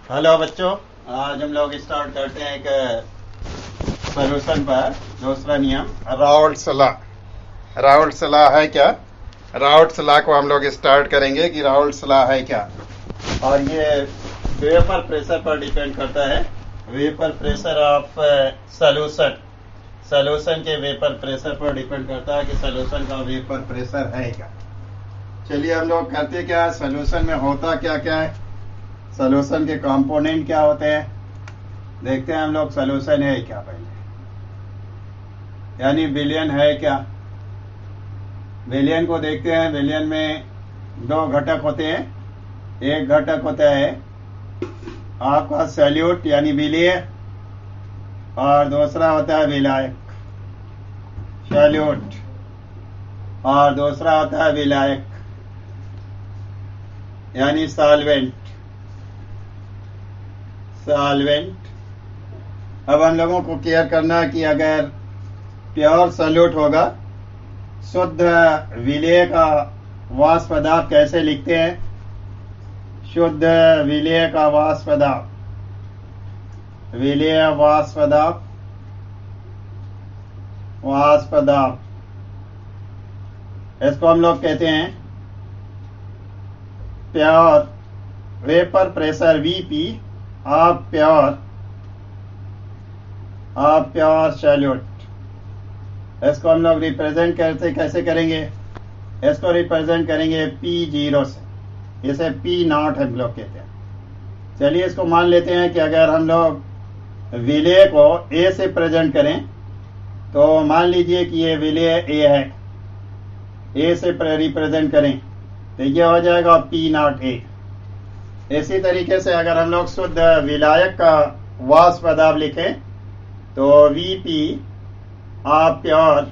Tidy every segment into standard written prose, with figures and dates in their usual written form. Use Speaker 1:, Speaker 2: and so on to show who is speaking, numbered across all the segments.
Speaker 1: Hello बच्चों। आज हम लोग स्टार्ट करते हैं एक सॉल्यूशन पर दूसरा नियम राउल्ट्स लॉ। राउल्ट्स लॉ है क्या? राउल्ट्स लॉ को हम लोग स्टार्ट करेंगे कि राउल्ट्स लॉ है क्या। और ये वेपर प्रेशर पर डिपेंड करता है। Vapour pressure of solution, solution के वेपर प्रेशर पर डिपेंड करता है कि सॉल्यूशन का वेपर प्रेशर है क्या। चलिए हम लोग करते क्या, सॉल्यूशन में होता क्या क्या है, सॉल्यूशन के कंपोनेंट क्या होते हैं, देखते हैं हम लोग सॉल्यूशन है क्या पहले, यानी विलयन है क्या। विलयन को देखते हैं। विलयन में दो घटक होते हैं। एक घटक होता है आपका सैल्यूट यानी विलेय, और दूसरा होता है विलायक। सैल्यूट और दूसरा होता है विलायक यानी सॉल्वेंट। सॉल्वेंट। अब हम लोगों को केयर करना है कि अगर प्योर सॉल्यूट होगा, शुद्ध विलेय का वाष्प पदार्थ कैसे लिखते हैं, शुद्ध विलेय का वाष्प पदार्थ, विलेय वाष्प पदार्थ, वाष्प पदार्थ, इसको हम लोग कहते हैं pure vapour pressure VP of pure solute. इसको हम लोग रिप्रेजेंट कैसे करेंगे, इसको रिप्रेजेंट करेंगे P0 से, इसे P0 हम लोग कहते हैं। चलिए इसको मान लेते हैं कि अगर हम लोग विलेय को A से प्रेजेंट करें तो मान लीजिए कि ये विलेय A है, A से रिप्रेजेंट करें तो ये हो जाएगा P0A। इसी तरीके से अगर हम लोग शुद्ध विलायक का वाष्प पदार्थ लिखें तो VP ऑफ प्योर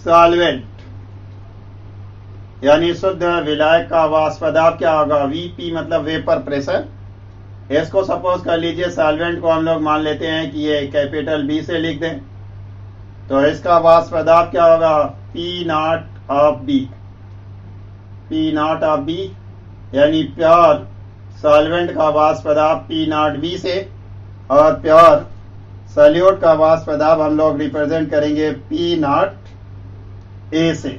Speaker 1: सॉल्वेंट, यानी शुद्ध विलायक का वाष्प पदार्थ क्या होगा, VP मतलब वेपर प्रेशर। इसको सपोज कर लीजिए सॉल्वेंट को हम लोग मान लेते हैं कि ये कैपिटल B से लिख दें, तो इसका वाष्प पदार्थ क्या होगा, P0 of B। P0 of B यानी प्योर सॉल्वेंट का वाष्प पदार्थ P0B से, और प्योर सॉल्यूट का वाष्प पदार्थ हम लोग रिप्रेजेंट करेंगे P0A से।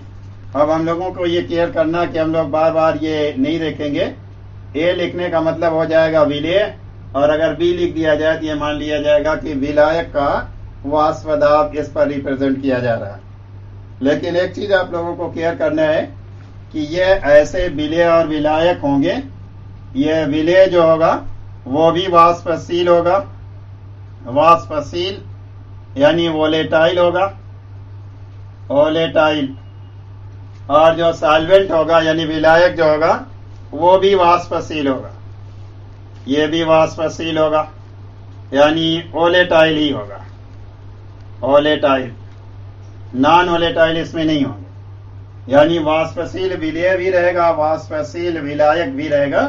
Speaker 1: अब हम लोगों को ये केयर करना कि हम लोग बार बार ये नहीं देखेंगे। A लिखने का मतलब हो जाएगा विलेय, और अगर B लिख दिया जाए तो ये मान लिया जाएगा कि विलायक का वाष्प पदार्थ इस पर रिप्रेजेंट किया जा रहा है। लेकिन एक चीज आप लोगों को केयर करना है कि ये ऐसे विलेय और विलायक होंगे। ये विलेय जो होगा वो भी वाष्पशील होगा, वाष्पशील यानी वोलेटाइल होगा, वोलेटाइल। और जो सॉल्वेंट होगा यानी विलायक जो होगा वो भी वाष्पशील होगा, ये भी वाष्पशील होगा यानी वोलेटाइल ही होगा, वोलेटाइल। नॉन वोलेटाइल इसमें नहीं होंगे, यानी वाष्पशील विलेय भी रहेगा, वाष्पशील विलायक भी रहेगा,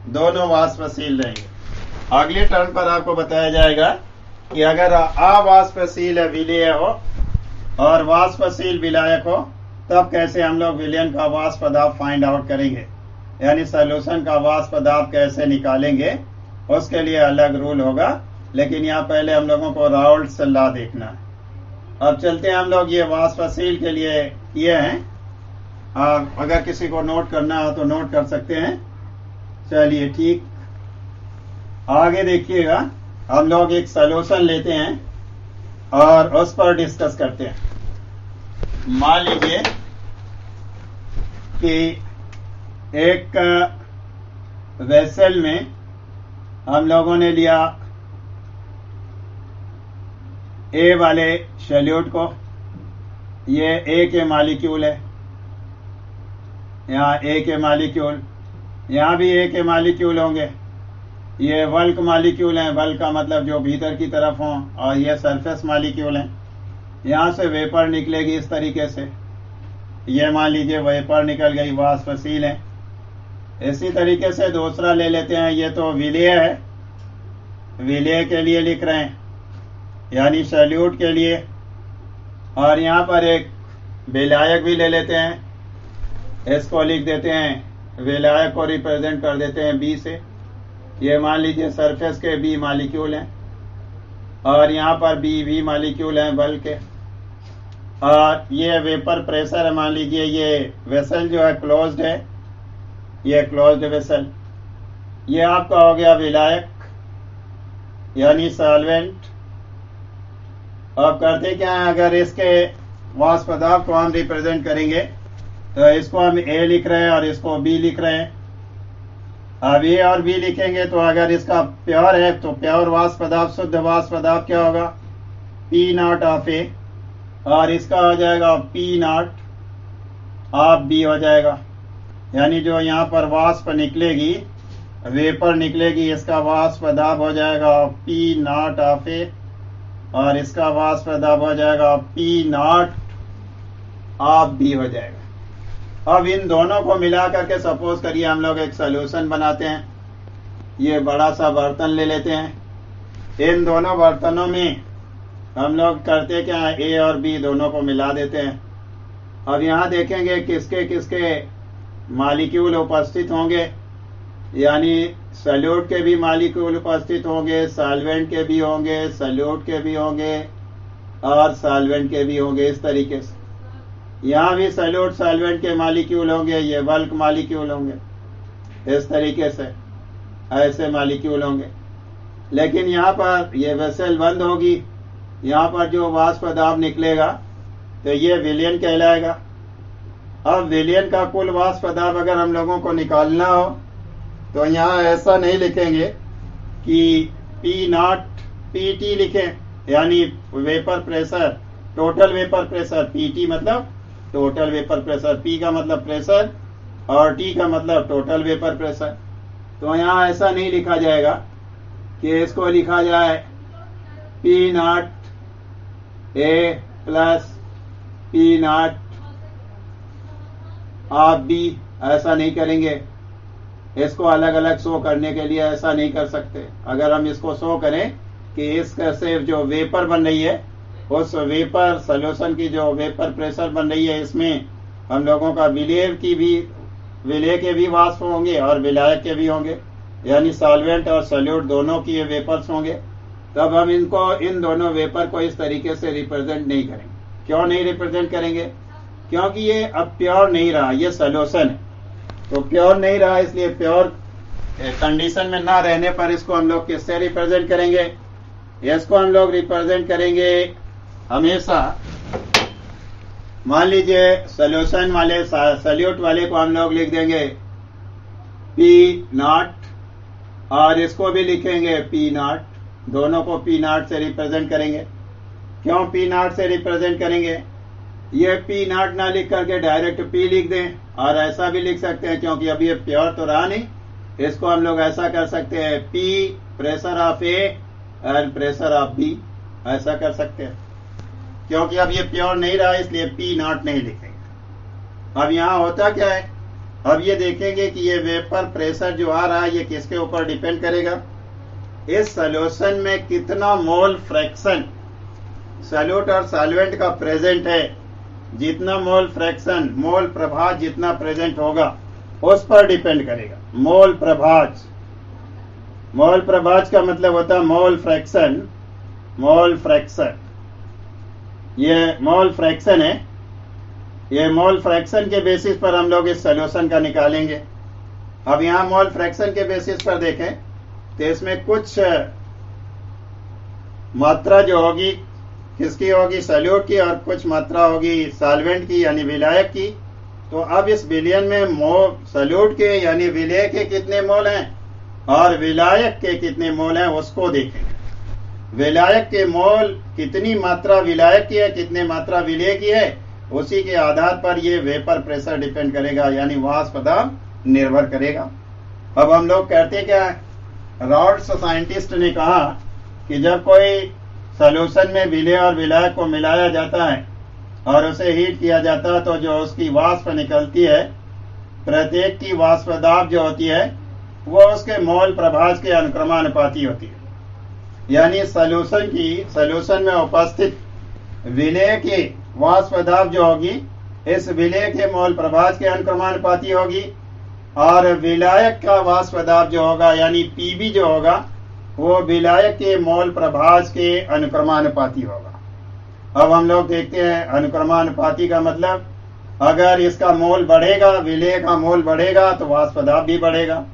Speaker 1: दोनों वाष्पशील रहेंगे। अगले टर्म पर आपको बताया जाएगा कि अगर अवाष्पशील विलेय हो और वाष्पशील विलायक हो तब कैसे हम लोग विलयन का वाष्प पदार्थ फाइंड आउट करेंगे, यानी सॉल्यूशन का वाष्प पदार्थ कैसे निकालेंगे, उसके लिए अलग रूल होगा। लेकिन यहाँ पहले हम लोगों को राउल्ट्स लॉ देखना है। अब चलते हैं हम लोग ये वाष्पशील के लिए किए हैं। अगर किसी को नोट करना हो तो नोट कर सकते हैं। चलिए ठीक, आगे देखिएगा। हम लोग एक सॉल्यूशन लेते हैं और उस पर डिस्कस करते हैं। मान लीजिए कि एक वेसल में हम लोगों ने लिया A वाले सॉल्यूट को, ये A के मालिक्यूल है, यहाँ A के मालिक्यूल, यहाँ भी A के मालिक्यूल होंगे। ये वल्क मालिक्यूल हैं, वल्क का मतलब जो भीतर की तरफ हों, और ये सरफेस मालिक्यूल हैं। यहाँ से वेपर निकलेगी इस तरीके से, ये मान लीजिए वेपर निकल गई, वाष्पशील है। इसी तरीके से दूसरा ले लेते हैं, ये तो विलेय है, विलेय के लिए लिख रहे हैं यानी सॉल्यूट के लिए। और यहाँ पर एक विलायक भी ले लेते हैं, इसको लिख देते हैं, विलायक को रिप्रेजेंट कर देते हैं बी से, ये मान लीजिए सरफेस के बी मालिक्यूल हैं और यहाँ पर बी मालिक्यूल हैं बल्क के, और ये वेपर प्रेशर है। मान लीजिए ये वेसल जो है क्लोज्ड है, ये क्लोज्ड वेसल। ये आपका हो गया विलायक यानी सॉल्वेंट। अब करते क्या है, अगर इसके वाष्प पदार्थ को हम रिप्रेजेंट करेंगे तो इसको हम ए लिख रहे हैं और इसको बी लिख रहे हैं। अब ए और बी लिखेंगे तो अगर इसका प्योर है तो प्योर वाष्प पदार्थ, शुद्ध वाष्प पदार्थ क्या होगा, पी नॉट ऑफ ए, और इसका हो जाएगा पी नॉट ऑफ बी हो जाएगा। यानी जो यहाँ पर वाष्प निकलेगी, वेपर निकलेगी, इसका वाष्प पदार्थ हो जाएगा पी नॉट ऑफ ए और इसका वाष्प पदार्थ हो जाएगा पी नॉट ऑफ बी हो जाएगा। अब इन दोनों को मिला करके सपोज करिए हम लोग एक सोल्यूशन बनाते हैं। ये बड़ा सा बर्तन ले लेते हैं, इन दोनों बर्तनों में हम लोग करते क्या है, ए और बी दोनों को मिला देते हैं। अब यहाँ देखेंगे किसके किसके मालिक्यूल उपस्थित होंगे, यानी सॉल्यूट के भी मालिक्यूल उपस्थित होंगे, सॉल्वेंट के भी होंगे, सॉल्यूट के भी होंगे और सॉल्वेंट के भी होंगे। इस तरीके से यहाँ भी सॉल्यूट सॉल्वेंट के मालिक्यूल होंगे, ये बल्क मालिक्यूल होंगे। इस तरीके से ऐसे मालिक्यूल होंगे। लेकिन यहाँ पर ये वेसल बंद होगी, यहाँ पर जो वाष्प पदार्थ निकलेगा तो ये विलयन कहलाएगा। अब विलयन का कुल वाष्प पदार्थ अगर हम लोगों को निकालना हो तो यहाँ ऐसा नहीं लिखेंगे कि पी नॉट पी टी लिखें, यानी vapour pressure, total vapour pressure. P T मतलब टोटल वेपर प्रेशर, पी का मतलब प्रेशर और टी का मतलब टोटल वेपर प्रेशर। तो यहाँ ऐसा नहीं लिखा जाएगा कि इसको लिखा जाए P not A plus P not of B, ऐसा नहीं करेंगे। इसको अलग अलग शो करने के लिए ऐसा नहीं कर सकते। अगर हम इसको शो करें कि इसका से जो वेपर बन रही है, उस वेपर सोल्यूशन की जो वेपर प्रेशर बन रही है, इसमें हम लोगों का विलय के भी वाष्प होंगे और विलायक के भी होंगे, यानी सॉल्वेंट और सॉल्यूट दोनों की ये वेपर्स होंगे। तब हम इन दोनों वेपर को इस तरीके से रिप्रेजेंट नहीं करेंगे। क्यों नहीं रिप्रेजेंट करेंगे? क्योंकि ये अब प्योर नहीं रहा, ये सोल्यूशन है। तो प्योर नहीं रहा, इसलिए प्योर कंडीशन में ना रहने पर इसको हम लोग किससे रिप्रेजेंट करेंगे? इसको हम लोग रिप्रेजेंट करेंगे हमेशा, मान लीजिए सोल्यूशन वाले सॉल्यूट वाले को हम लोग लिख देंगे पी नॉट और इसको भी लिखेंगे पी नॉट, दोनों को पी नॉट से रिप्रेजेंट करेंगे। क्यों पी नॉट से रिप्रेजेंट करेंगे? ये पी नॉट ना लिख करके डायरेक्ट पी लिख दें, और ऐसा भी लिख सकते हैं क्योंकि अभी ये प्योर तो रहा नहीं, इसको हम लोग ऐसा कर सकते हैं P pressure of A and pressure of B, ऐसा कर सकते हैं। क्योंकि अब ये प्योर नहीं रहा इसलिए पी नॉट नहीं लिखेंगे। अब यहाँ होता क्या है, अब ये देखेंगे कि ये वेपर प्रेशर जो आ रहा है ये किसके ऊपर डिपेंड करेगा, इस सोल्यूशन में कितना मोल फ्रैक्शन सॉल्यूट और सॉल्वेंट का प्रेजेंट है। जितना मोल फ्रैक्शन, मोल प्रभाज जितना प्रेजेंट होगा उस पर डिपेंड करेगा। मोल प्रभाज, मोल प्रभाज का मतलब होता है मोल फ्रैक्शन। मोल फ्रैक्शन, ये मोल फ्रैक्शन है। ये मोल फ्रैक्शन के बेसिस पर हम लोग इस सोल्यूशन का निकालेंगे। अब यहां मोल फ्रैक्शन के बेसिस पर देखें तो इसमें कुछ मात्रा जो होगी किसकी होगी, सॉल्यूट की, और कुछ मात्रा होगी सॉल्वेंट की यानी विलायक की। तो अब इस विलयन में सॉल्यूट के यानी विलय के कितने मोल हैं और विलायक के कितने मोल हैं उसको देखेंगे। विलायक के मोल कितनी मात्रा विलायक की है, कितने मात्रा विलय की है, उसी के आधार पर ये वेपर प्रेशर डिपेंड करेगा, यानी वाष्प पदार्थ निर्भर करेगा। अब हम लोग कहते क्या है, रॉड्स साइंटिस्ट ने कहा कि जब कोई सोल्यूशन में विलय और विलायक को मिलाया जाता है और उसे हीट किया जाता है तो जो उसकी वाष्प निकलती है, प्रत्येक की वाष्प दाब जो होती है वो उसके मोल प्रभाज के अनुक्रमानुपाती होती है। यानी सोल्यूशन में उपस्थित विलय की वाष्प दाब जो होगी इस विलय के मोल प्रभाज के अनुक्रमानुपाती होगी और विलायक का वाष्प पदार्थ जो होगा यानी पीबी जो होगा वो विलायक के मोल प्रभाज के अनुक्रमानुपाती होगा। अब हम लोग देखते हैं अनुक्रमानुपाती का मतलब, अगर इसका मोल बढ़ेगा, विलेय का मोल बढ़ेगा तो वाष्प पदार्थ भी बढ़ेगा,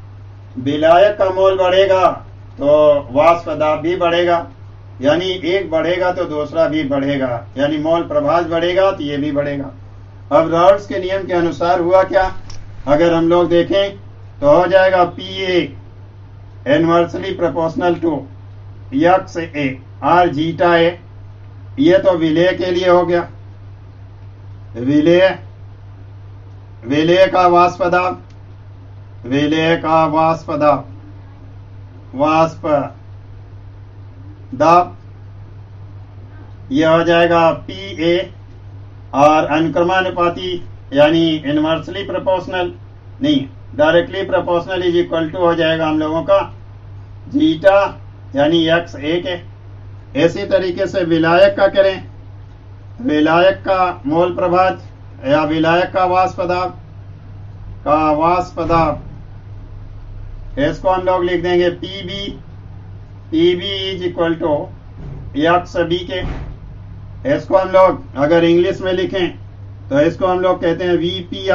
Speaker 1: विलायक का मोल बढ़ेगा तो वाष्प पदार्थ भी बढ़ेगा, यानी एक बढ़ेगा तो दूसरा भी बढ़ेगा, यानी मोल प्रभाज बढ़ेगा तो ये भी बढ़ेगा। अब राउल्ट्स के नियम के अनुसार हुआ क्या, अगर हम लोग देखें तो हो जाएगा P A inversely proportional to x A or zeta A. ये तो विलेय के लिए हो गया, विलेय का वाष्प पदार्थ, विलेय का वाष्प पदार्थ, वाष्प दाब, यह हो जाएगा पी ए। और अनुक्रमानुपाती यानी इनवर्सली प्रोपोर्शनल नहीं, directly proportional is equal to हो जाएगा हम लोगों का जीटा यानी एक्स ए के। इसी तरीके से विलायक का करें, विलायक का मोल प्रभाज या विलायक का वाष्प पदार्थ, इसको हम लोग लिख देंगे PB is equal to X B K. इसको हम लोग अगर इंग्लिश में लिखें तो इसको हम लोग कहते हैं वीपी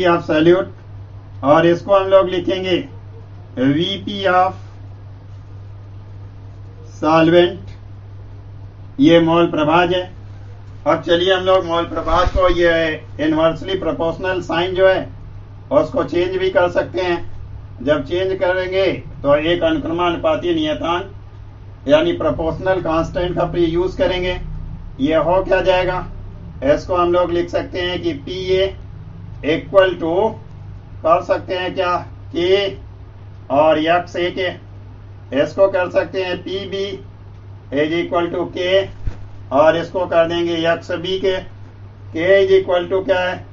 Speaker 1: ऑफ सैल्यूट, और इसको हम लोग लिखेंगे वीपी ऑफ सॉल्वेंट। ये मोल प्रभाज है। अब चलिए हम लोग मोल प्रभाज को, ये इनवर्सली प्रोपोर्शनल साइन जो है उसको चेंज भी कर सकते हैं। जब चेंज करेंगे तो एक अनुक्रमानुपाती नियतांक यानी प्रोपोर्शनल कांस्टेंट का यूज करेंगे। ये हो क्या जाएगा, इसको हम लोग लिख सकते हैं कि पी ए इक्वल टू कर सकते हैं क्या के और एक्स ए के, इसको कर सकते हैं P B is equal to K और इसको कर देंगे X B K is equal to क्या है,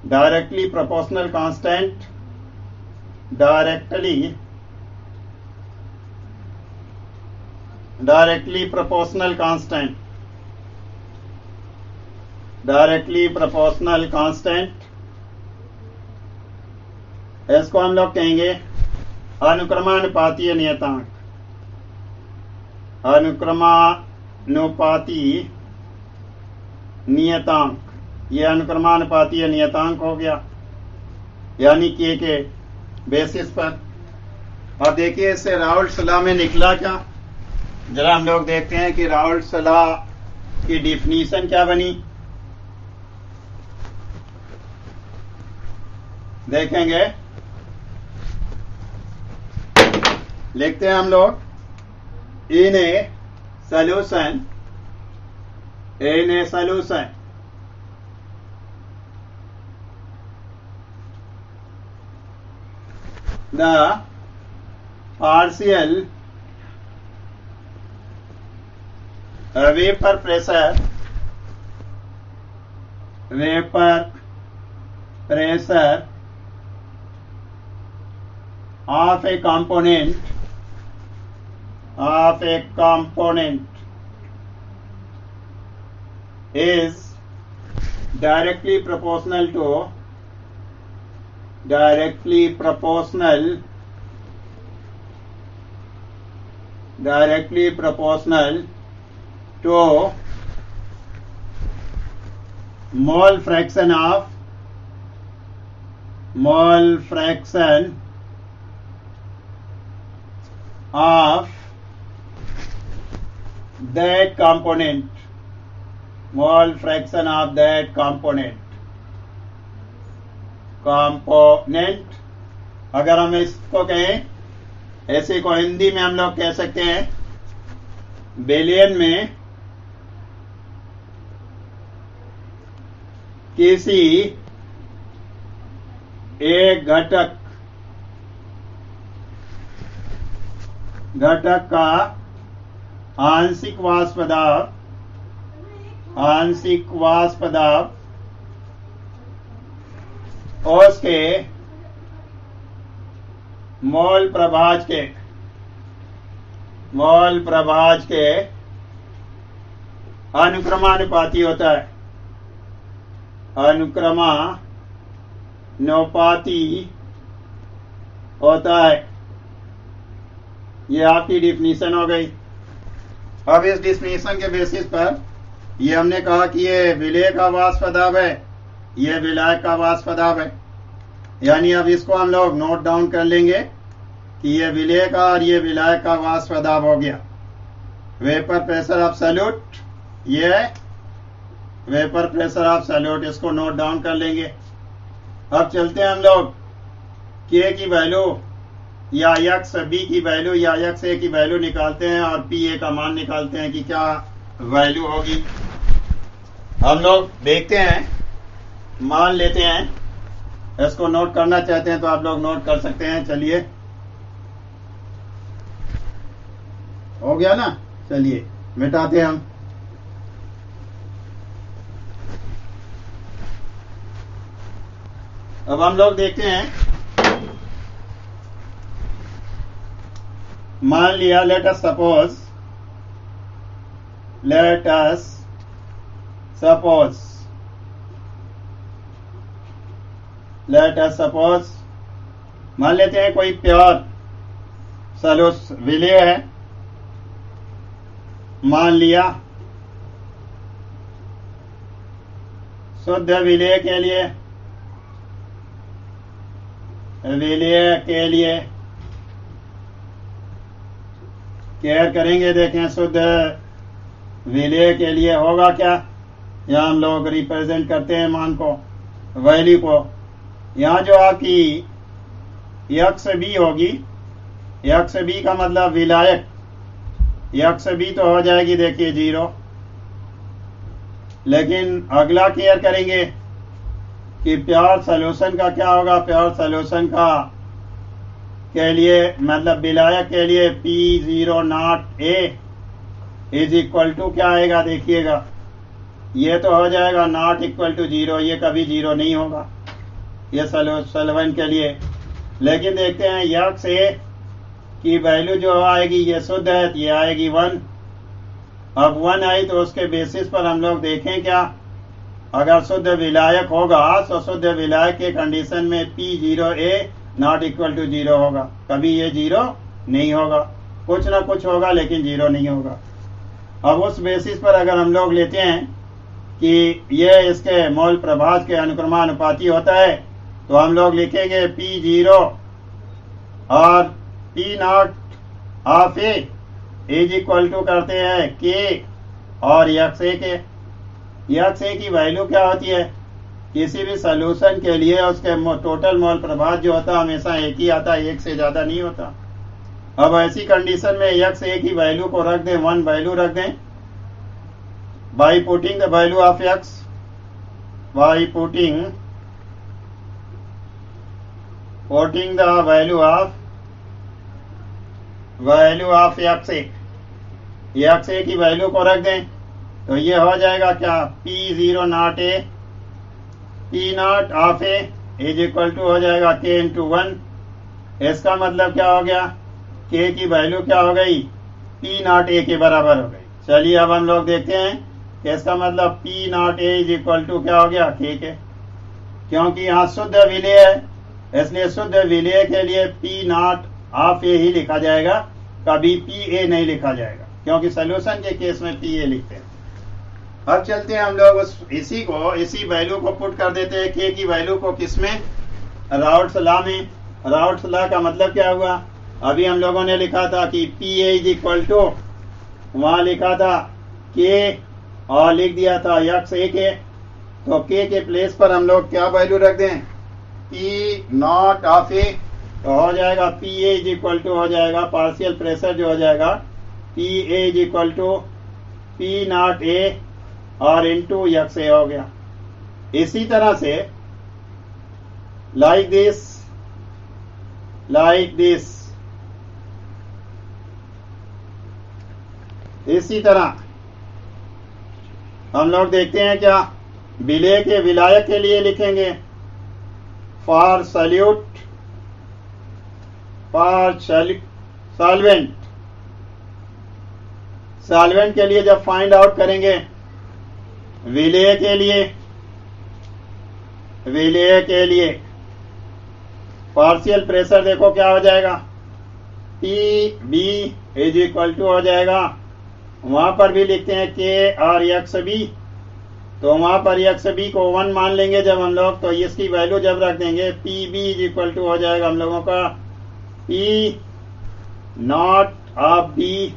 Speaker 1: directly proportional constant, directly proportional constant, इसको हम लोग कहेंगे अनुक्रमानुपातीय नियतांक, ये अनुक्रमानुपातीय नियतांक हो गया यानी के बेसिस पर। अब देखिए इससे राउल्ट्स लॉ में निकला क्या, जरा हम लोग देखते हैं कि राउल्ट्स लॉ की डिफिनीशन क्या बनी। देखेंगे, लिखते हैं हम लोग in a solution the partial vapor pressure of a component is directly proportional to mole fraction of that component, अगर हम इसको कहें, ऐसे को हिंदी में हम लोग कह सकते हैं बिलियन में किसी एक घटक का आंशिक वाष्प पदार्थ उसके मोल प्रभाज के अनुक्रमानुपाती होता है। अनुक्रमानुपाती होता है। ये आपकी डिफिनीशन हो गई। अब इस डिफिनीशन के बेसिस पर ये हमने कहा कि ये विलेय का वाष्पदाब है, ये विलायक का वाष्पदाब है। यानी अब इसको हम लोग नोट डाउन कर लेंगे कि ये विलेय का और ये विलायक का वाष्पदाब हो गया। वेपर प्रेशर ऑफ सॉल्यूट, ये वेपर प्रेशर ऑफ सॉल्यूट, इसको नोट डाउन कर लेंगे। अब चलते हैं हम लोग के की वैल्यू या यक्स बी की वैल्यू या यक्स ए की वैल्यू निकालते हैं और पी ए का मान निकालते हैं कि क्या वैल्यू होगी। हम लोग देखते हैं, मान लेते हैं, इसको नोट करना चाहते हैं तो आप लोग नोट कर सकते हैं। चलिए, हो गया ना, चलिए मिटाते हैं हम। अब हम लोग देखते हैं, मान लिया लेट अस सपोज मान लेते हैं कोई प्योर सलूस विलेय है। मान लिया शुद्ध विलेय के लिए केयर करेंगे। देखें शुद्ध विलेय के लिए होगा क्या, यहाँ हम लोग रिप्रेजेंट करते हैं मान को, वैल्यू को। यहाँ जो आपकी यक्स बी होगी, यक्स बी का मतलब विलायक, यक्स बी तो हो जाएगी देखिए 0। लेकिन अगला केयर करेंगे कि प्योर सॉल्यूशन का क्या होगा। प्योर सॉल्यूशन का के लिए मतलब विलायक के लिए P0 इज इक्वल टू क्या आएगा, देखिएगा ये तो हो जाएगा नॉट इक्वल टू 0, ये कभी 0 नहीं होगा ये सॉल्वेंट के लिए। लेकिन देखते हैं यक्स ए की वैल्यू जो आएगी, ये शुद्ध है, ये आएगी 1। अब 1 आई तो उसके बेसिस पर हम लोग देखें क्या, अगर शुद्ध विलायक होगा तो शुद्ध विलायक के कंडीशन में P0A नॉट इक्वल टू 0 होगा, कभी ये 0 नहीं होगा, कुछ ना कुछ होगा लेकिन 0 नहीं होगा। अब उस बेसिस पर अगर हम लोग लेते हैं कि ये इसके मोल प्रभाज के अनुक्रमानुपाती होता है तो हम लोग लिखेंगे P0 और P0 of A is equal to करते हैं K और यक्स ए के। यक्स ए की वैल्यू क्या होती है, किसी भी सॉल्यूशन के लिए उसके टोटल मोल प्रभाज जो होता है हमेशा एक ही आता है, एक से ज्यादा नहीं होता। अब ऐसी कंडीशन में यक्स ए की वैल्यू को रख दें, 1 वैल्यू रख दें by putting the value of x, by putting the value of x A की वैल्यू को रख दें तो ये हो जाएगा क्या, P0 A P0 of A is equal to हो जाएगा K इंटू 1। इसका मतलब क्या हो गया, K की वैल्यू क्या हो गई, P0 ए के बराबर हो गई। चलिए अब हम लोग देखते हैं कि इसका मतलब P0 A is equal to क्या हो गया, K के, क्योंकि यहाँ शुद्ध विलेय है इसलिए शुद्ध विलेय के लिए P0 ऑफ ए ही लिखा जाएगा, कभी PA नहीं लिखा जाएगा, क्योंकि सोल्यूशन के केस में PA लिखते हैं। अब चलते हैं हम लोग इसी वैल्यू को पुट कर देते हैं K की वैल्यू को किसमें, राउट्स लॉ में। राउट्स लॉ का मतलब क्या हुआ, अभी हम लोगों ने लिखा था कि PA इज इक्वल टू, वहां लिखा था K और लिख दिया था यक्स ए के, तो K के प्लेस पर हम लोग क्या वैल्यू रख दें, P0 ऑफ ए, तो हो जाएगा PA इज इक्वल टू हो जाएगा पार्शियल प्रेशर जो हो जाएगा PA is equal to P0 A और इंटू यक्स ए हो गया। इसी तरह से लाइक दिस इसी तरह हम लोग देखते हैं क्या, विलेय के विलायक के लिए लिखेंगे फॉर सॉल्वेंट के लिए जब फाइंड आउट करेंगे विलेय के लिए विलेय के लिए पार्शियल प्रेशर देखो क्या हो जाएगा, P B is equal to हो जाएगा, वहां पर भी लिखते हैं के और एक्स बी, तो वहां पर एक्स बी को 1 मान लेंगे जब हम लोग, तो इसकी वैल्यू जब रख देंगे P B is equal to हो जाएगा हम लोगों का पी नॉट ऑफ बी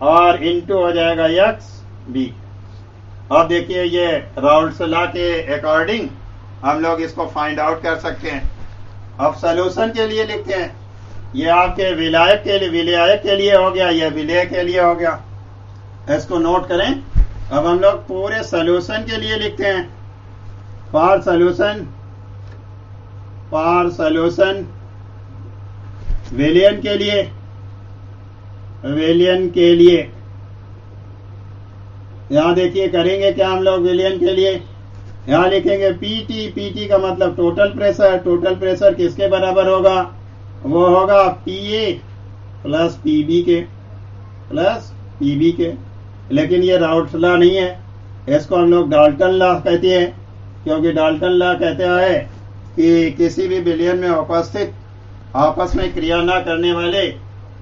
Speaker 1: और इनटू हो जाएगा एक्स बी। अब देखिए ये राउल्ट्स लॉ के अकॉर्डिंग हम लोग इसको फाइंड आउट कर सकते हैं। अब सॉल्यूशन के लिए लिखते हैं, ये आपके विलायक के लिए हो गया, ये विलेय के लिए हो गया, इसको नोट करें। अब हम लोग पूरे सॉल्यूशन के लिए लिखते हैं, फॉर सॉल्यूशन विलियन के लिए यहां देखिए करेंगे क्या हम लोग विलियन के लिए, यहां लिखेंगे पीटी का मतलब टोटल प्रेशर किसके बराबर होगा, वो होगा पीए प्लस पीबी के, लेकिन ये राउल्ट्स लॉ नहीं है, इसको हम लोग डाल्टन लॉ कहते हैं, क्योंकि डाल्टन लॉ कहते हैं कि किसी भी विलयन में उपस्थित आपस में क्रिया न करने वाले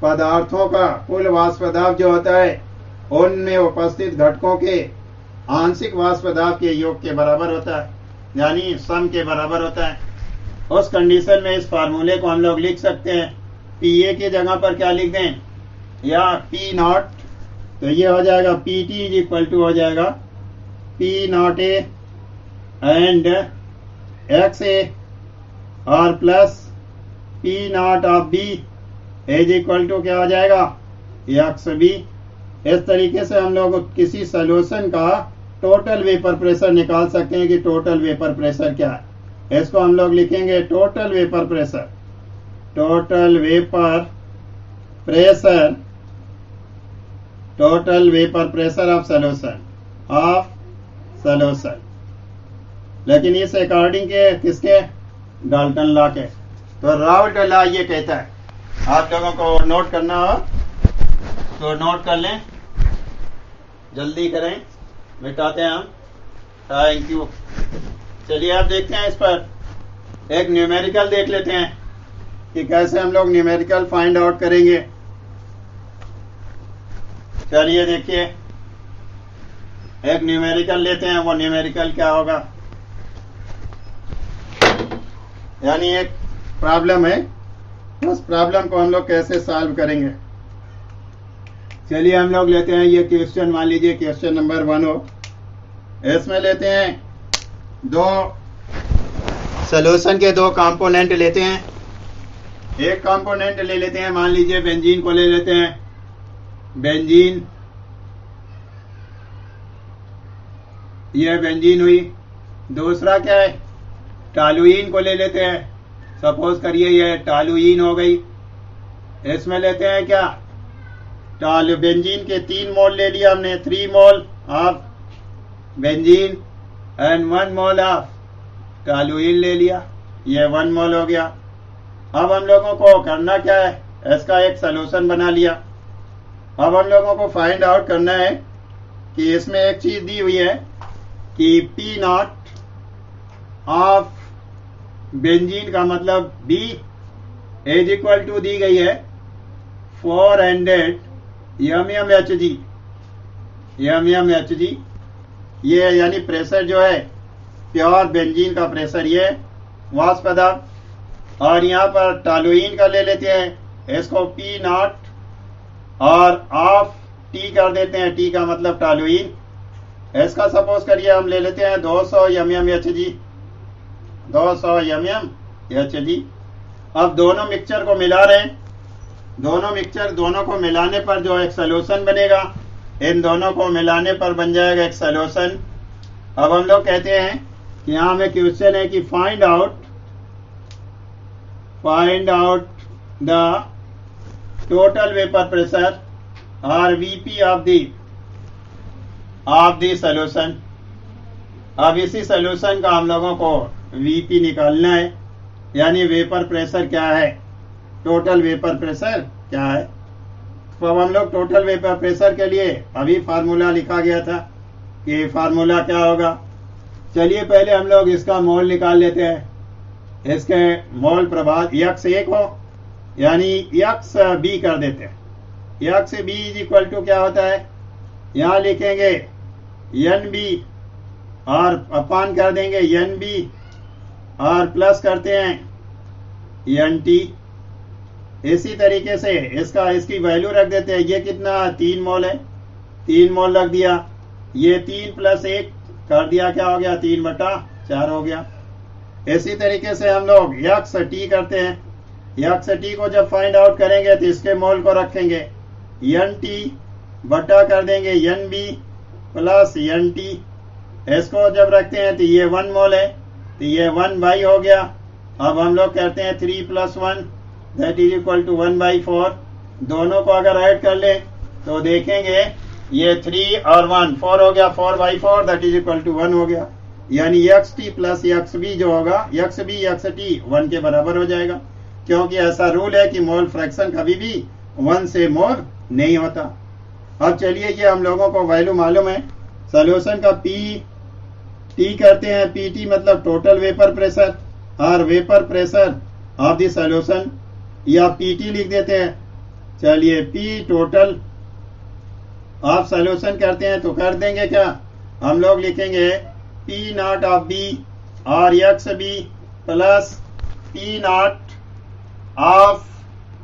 Speaker 1: पदार्थों का कुल वाष्प दाब जो होता है उनमें उपस्थित घटकों के आंशिक वाष्प दाब के योग के बराबर होता है, यानी सम के बराबर होता है। उस कंडीशन में इस फार्मूले को हम लोग लिख सकते हैं, पीए की जगह पर क्या लिख दें, या पी नॉट, तो ये हो जाएगा P T is equal to हो जाएगा P not A and x A और plus P not of B is equal to क्या हो जाएगा एक्स बी। इस तरीके से हम लोग किसी सॉल्यूशन का टोटल वेपर प्रेशर निकाल सकते हैं कि टोटल वेपर प्रेशर क्या है। इसको हम लोग लिखेंगे total vapour pressure of solution, लेकिन इस अकॉर्डिंग के किसके, डाल्टन लॉ के। तो राउल्ट लॉ ये कहता है, आप लोगों को नोट करना हो तो नोट कर लें, जल्दी करें, मिटाते हैं हम। Thank you. चलिए आप देखते हैं, इस पर एक न्यूमेरिकल देख लेते हैं कि कैसे हम लोग न्यूमेरिकल फाइंड आउट करेंगे। चलिए देखिए, एक न्यूमेरिकल लेते हैं, वो न्यूमेरिकल क्या होगा, यानी एक प्रॉब्लम है, उस प्रॉब्लम को हम लोग कैसे सॉल्व करेंगे। चलिए हम लोग लेते हैं ये क्वेश्चन, मान लीजिए क्वेश्चन नंबर 1 हो, इसमें लेते हैं दो सॉल्यूशन के दो कंपोनेंट लेते हैं। एक कंपोनेंट ले लेते हैं, मान लीजिए बेंजीन को ले लेते हैं, बेंजीन, ये बेंजीन हुई। दूसरा क्या है, टॉलुइन को ले लेते हैं, सपोज करिए ये टॉलुइन हो गई। इसमें लेते हैं क्या, बेंजीन के 3 मोल ले लिया हमने, 3 mole of benzene and 1 mole of toluene ले लिया, ये 1 मोल हो गया। अब हम लोगों को करना क्या है, इसका एक सॉल्यूशन बना लिया। अब हम लोगों को फाइंड आउट करना है कि इसमें एक चीज दी हुई है कि पी नॉट ऑफ बेंजीन का मतलब बी इज इक्वल टू दी गई है 400 mmHg, ये यानी प्रेशर जो है प्योर बेंजीन का प्रेशर, ये वाष्प पदार्थ। और यहाँ पर टॉलुइन का ले लेते हैं, इसको पी नॉट और ऑफ टी कर देते हैं, टी का मतलब टॉलुइन। इसका सपोज करिए हम ले लेते हैं 200 mmHg, 200 mmHg। अब दोनों मिक्सचर को मिला रहे हैं, दोनों को मिलाने पर जो एक सॉल्यूशन बनेगा, इन दोनों को मिलाने पर बन जाएगा एक सॉल्यूशन। अब हम लोग कहते हैं कि यहां में क्वेश्चन है कि find out the total vapour pressure और वीपी ऑफ द सॉल्यूशन। अब इसी सॉल्यूशन का हम लोगों को वीपी निकालना है, यानी वेपर प्रेशर क्या है, टोटल वेपर प्रेशर क्या है। तो अब हम लोग टोटल वेपर प्रेशर के लिए अभी फार्मूला लिखा गया था कि फार्मूला क्या होगा, चलिए पहले हम लोग इसका मोल निकाल लेते हैं। इसके मोल प्रभाव यक्स एक हो यानी यक्स बी कर देते हैं। X B is equal to क्या होता है, यहां लिखेंगे एन बी और अपान कर देंगे एन बी और प्लस करते हैं एन टी। इसी तरीके से इसकी वैल्यू रख देते हैं। ये कितना 3 मोल है, 3 मोल रख दिया। ये 3 प्लस 1 कर दिया, क्या हो गया 3/4 हो गया। इसी तरीके से हम लोग यक्स टी करते हैं। यक्स टी को जब फाइंड आउट करेंगे तो इसके मोल को रखेंगे एन टी बटा कर देंगे N B plus N T. इसको जब रखते हैं तो ये 1 मोल है तो ये 1/, हो गया। अब हम लोग कहते हैं 3 + 1 दैट इज इक्वल टू 1/4। दोनों को अगर ऐड कर ले तो देखेंगे ये 3 और 1 4 हो गया, 4/4 दैट इज इक्वल टू 1 हो गया। यानी X T plus X B जो होगा, एक्स बी एक्स टी 1 के बराबर हो जाएगा, क्योंकि ऐसा रूल है कि मोल फ्रैक्शन कभी भी 1 से मोर नहीं होता। अब चलिए ये हम लोगों को वैल्यू मालूम है। सोल्यूशन का पी टी करते हैं, पी टी मतलब टोटल वेपर प्रेशर और vapour pressure of the solution, या पी टी लिख देते हैं। चलिए पी टोटल ऑफ सोल्यूशन करते हैं तो कर देंगे क्या, हम लोग लिखेंगे पी नॉट ऑफ बी और x B plus P not of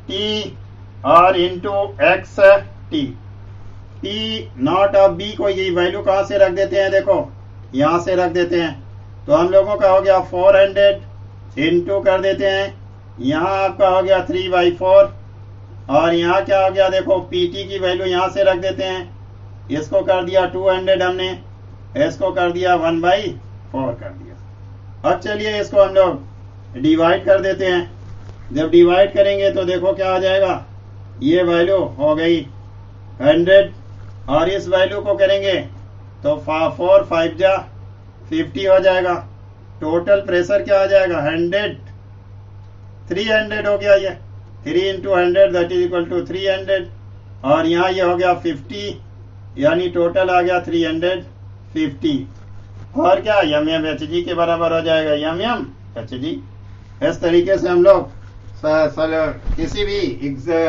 Speaker 1: T और into x T. P not of B को ये वैल्यू कहां से रख देते हैं, देखो यहां से रख देते हैं। तो हम लोगों का हो गया 400 इंटू कर देते हैं, यहां आपका हो गया 3/4 और यहाँ क्या हो गया, देखो पीटी की वैल्यू यहां से रख देते हैं। इसको कर दिया 200 हमने, इसको कर दिया 1/4 कर दिया। अब चलिए इसको हम लोग डिवाइड कर देते हैं। जब डिवाइड करेंगे तो देखो क्या आ जाएगा, ये वैल्यू हो गई 100 और इस वैल्यू को करेंगे तो 4 5 जा 50 हो जाएगा। टोटल प्रेशर क्या आ जाएगा 300 हो गया। ये 3 × 100 दैट इज इक्वल टू 300 और यहाँ ये हो गया 50 यानी टोटल आ गया 350 और क्या एम एच जी के बराबर हो जाएगा, एम एच जी। इस तरीके से हम लोग किसी भी